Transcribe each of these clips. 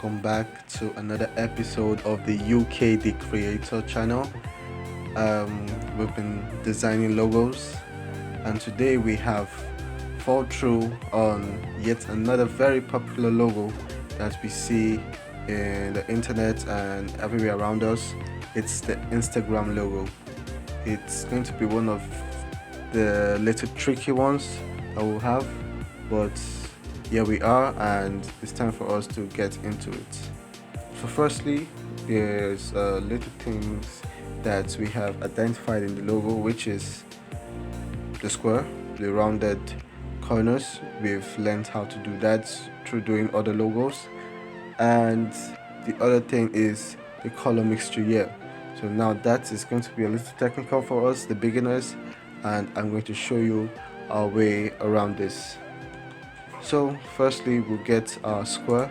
welcome back to another episode of the UK The Creator channel. We've been designing logos, and today we have followed through on yet another very popular logo that we see in the internet and everywhere around us. It's the Instagram logo. It's going to be one of the little tricky ones that we'll have, but here we are, and it's time for us to get into it. So firstly, there's little things that we have identified in the logo, which is the square, the rounded corners. We've learned how to do that through doing other logos, and the other thing is the color mixture here. So now that is going to be a little technical for us, the beginners, and I'm going to show you our way around this. So firstly, we'll get our square,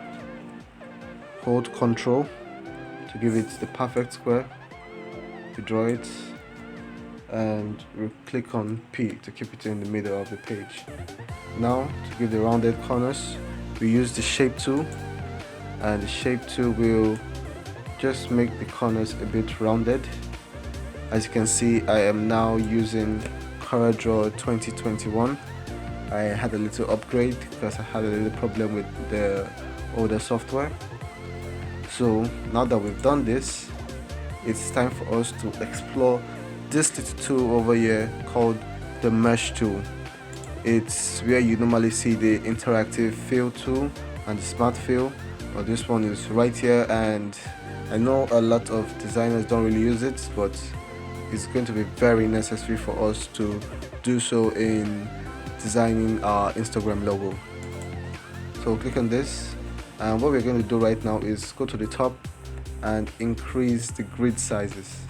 hold Ctrl to give it the perfect square, to draw it, and we'll click on P to keep it in the middle of the page. Now to give the rounded corners, we use the shape tool, and the shape tool will just make the corners a bit rounded. As you can see, I am now using Coreldraw 2021. I had a little upgrade because I had a little problem with the older software. So now that we've done this, it's time for us to explore this little tool over here called the mesh tool. It's where you normally see the interactive fill tool and the smart fill, but this one is right here, and I know a lot of designers don't really use it, but it's going to be very necessary for us to do so in designing our Instagram logo. So click on this, and what we're going to do right now is go to the top and increase the grid sizes.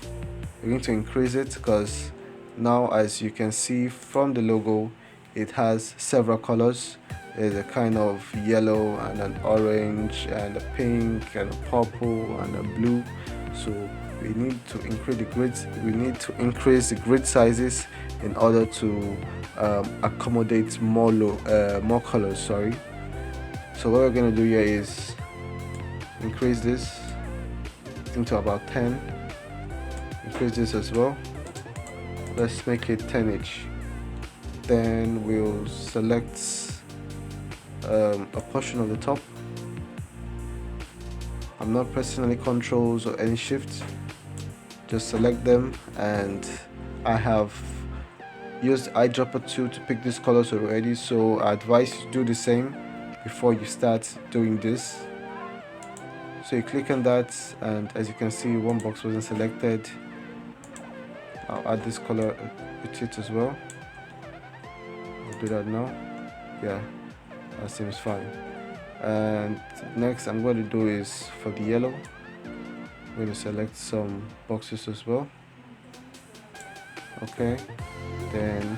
We're going to increase it because now, as you can see from the logo, it has several colors. There's a kind of yellow and an orange and a pink and a purple and a blue. So we need to increase the grids. We need to increase the grid sizes in order to accommodate more colors. Sorry. So what we're going to do here is increase this into about 10. Increase this as well. Let's make it 10 each. Then we'll select a portion of the top. I'm not pressing any controls or any shifts, just select them, and I have used the eyedropper tool to pick these colors already, so I advise you to do the same before you start doing this. So you click on that, and as you can see, one box wasn't selected. I'll add this color with it as well. I'll do that now. Yeah, that seems fine. And next I'm going to do is for the yellow, I'm going to select some boxes as well. Okay, then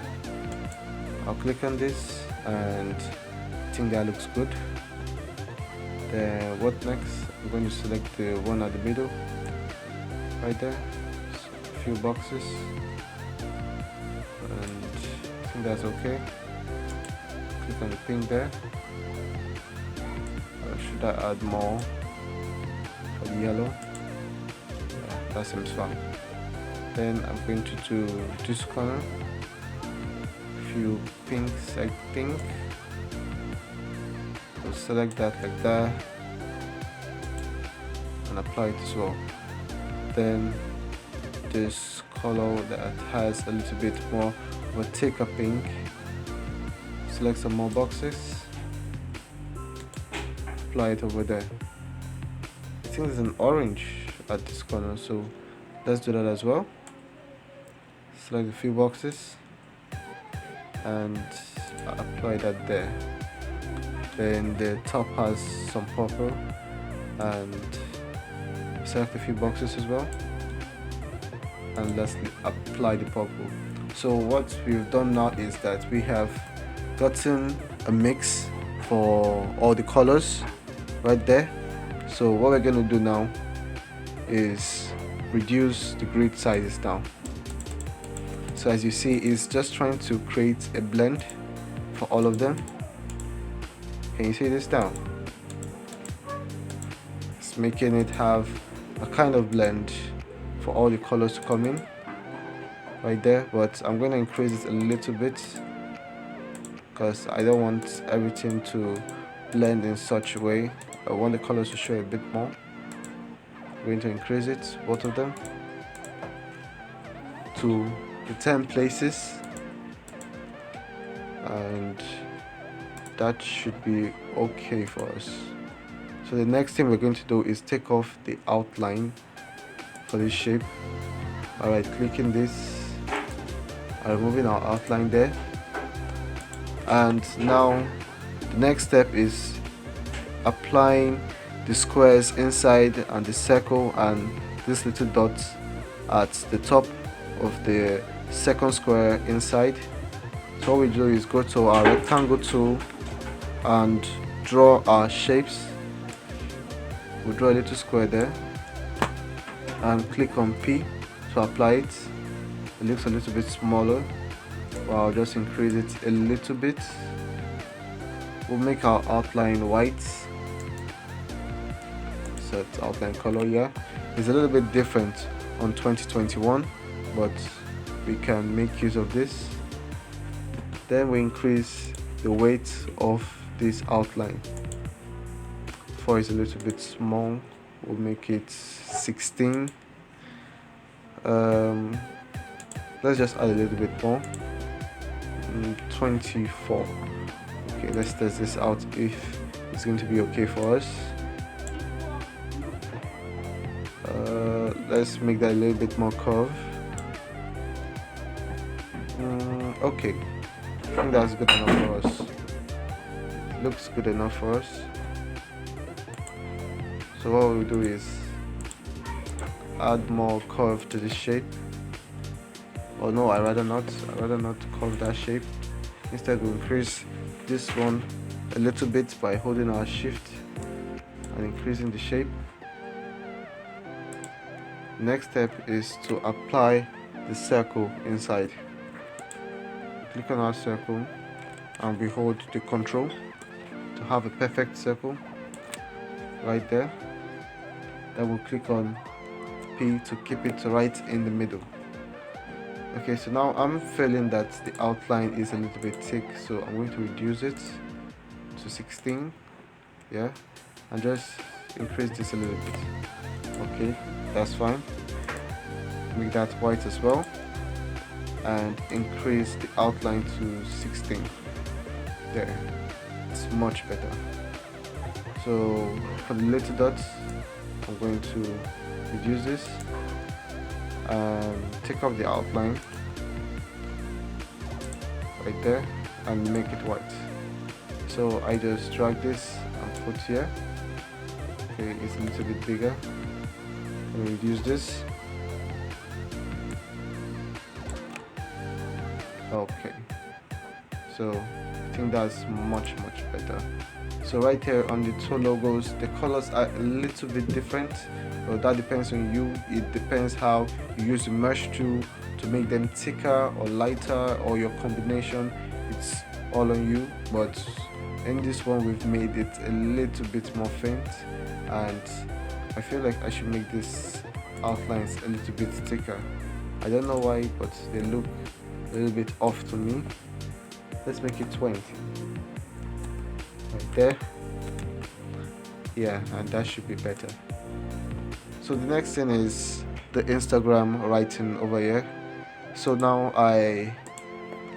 I'll click on this, and I think that looks good. Then what next? I'm going to select the one at the middle right there, a few boxes, and I think that's okay. Click on the pink there. Should I add more for the yellow? Yeah, that seems fine. Then I'm going to do this corner, a few pinks I think. So select that like that and apply it as well. Then this color that has a little bit more of a thicker pink, select some more boxes, apply it over there. I think there's an orange at this corner, so let's do that as well. Select a few boxes and apply that there. Then the top has some purple, and select a few boxes as well, and let's apply the purple. So what we've done now is that we have gotten a mix for all the colors right there. So what we're going to do now is reduce the grid sizes down. So as you see, it's just trying to create a blend for all of them. Can you see this down? just making it have a kind of blend for all the colors to come in right there, but I'm going to increase it a little bit because I don't want everything to blend in such a way. I want the colors to show a bit more. I'm going to increase it, both of them, to the 10 places, and that should be okay for us. So the next thing we're going to do is take off the outline for this shape. Alright, clicking this and removing our outline there. And now the next step is applying the squares inside and the circle and this little dot at the top of the second square inside. So what we do is go to our rectangle tool and draw our shapes. We'll draw a little square there and click on P to apply it. It looks a little bit smaller, but I'll just increase it a little bit. We'll make our outline white. Set outline color, yeah. It's a little bit different on 2021, but we can make use of this. Then we increase the weight of this outline. 4 is a little bit small, we'll make it 16. Let's just add a little bit more. 24. Okay, let's test this out if it's going to be okay for us. Let's make that a little bit more curve. Okay, I think that's good enough for us. Looks good enough for us. So what we'll do is add more curve to this shape. Oh no, I'd rather not curve that shape. Instead we'll increase this one a little bit by holding our shift and increasing the shape. Next step is to apply the circle inside. Click on our circle and we hold the control to have a perfect circle right there. Then we'll click on P to keep it right in the middle. Okay, so now I'm feeling that the outline is a little bit thick, so I'm going to reduce it to 16, yeah, and just increase this a little bit. Okay, that's fine. Make that white as well and increase the outline to 16. There, it's much better. So for the little dots, I'm going to reduce this and take off the outline right there and make it white. So I just drag this and put here. Okay, it's a little bit bigger. And reduce this. Okay, so I think that's much better. So right here on the two logos, the colors are a little bit different, but that depends on you. It depends how you use the mesh tool to make them thicker or lighter, or your combination. It's all on you, but in this one we've made it a little bit more faint, and I feel like I should make these outlines a little bit thicker. I don't know why, but they look a little bit off to me. Let's make it 20 right there. Yeah, and that should be better. So the next thing is the Instagram writing over here. So now I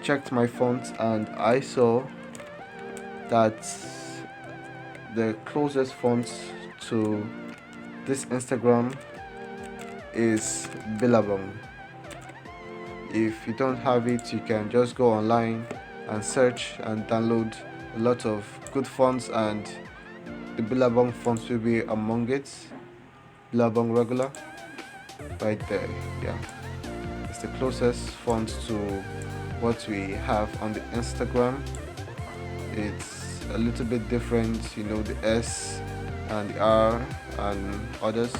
checked my font and I saw that the closest font to this Instagram is Billabong. If you don't have it, you can just go online and search and download a lot of good fonts, and the Billabong fonts will be among it. Billabong regular right there, yeah, it's the closest font to what we have on the Instagram. It's a little bit different, you know, the S and the R and others.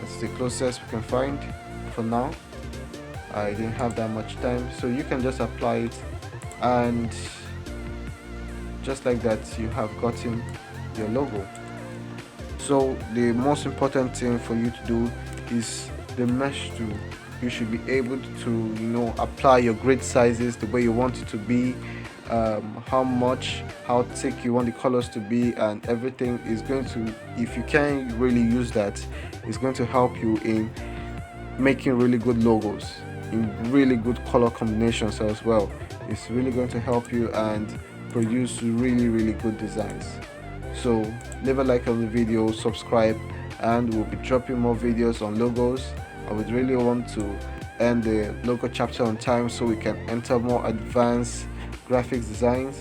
That's the closest we can find for now. I didn't have that much time, so you can just apply it, and just like that you have gotten your logo. So the most important thing for you to do is the mesh tool. You should be able to apply your grid sizes the way you want it to be, how thick you want the colors to be, and everything is going to, if you can really use that, it's going to help you in making really good logos in really good color combinations as well. It's really going to help you and produce really good designs. So leave a like on the video, subscribe, and we'll be dropping more videos on logos. I would really want to end the logo chapter on time so we can enter more advanced graphics designs.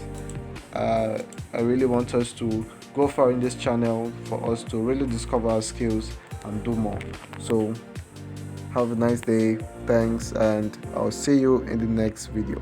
I really want us to go far in this channel for us to really discover our skills and do more. So have a nice day, thanks, and I'll see you in the next video.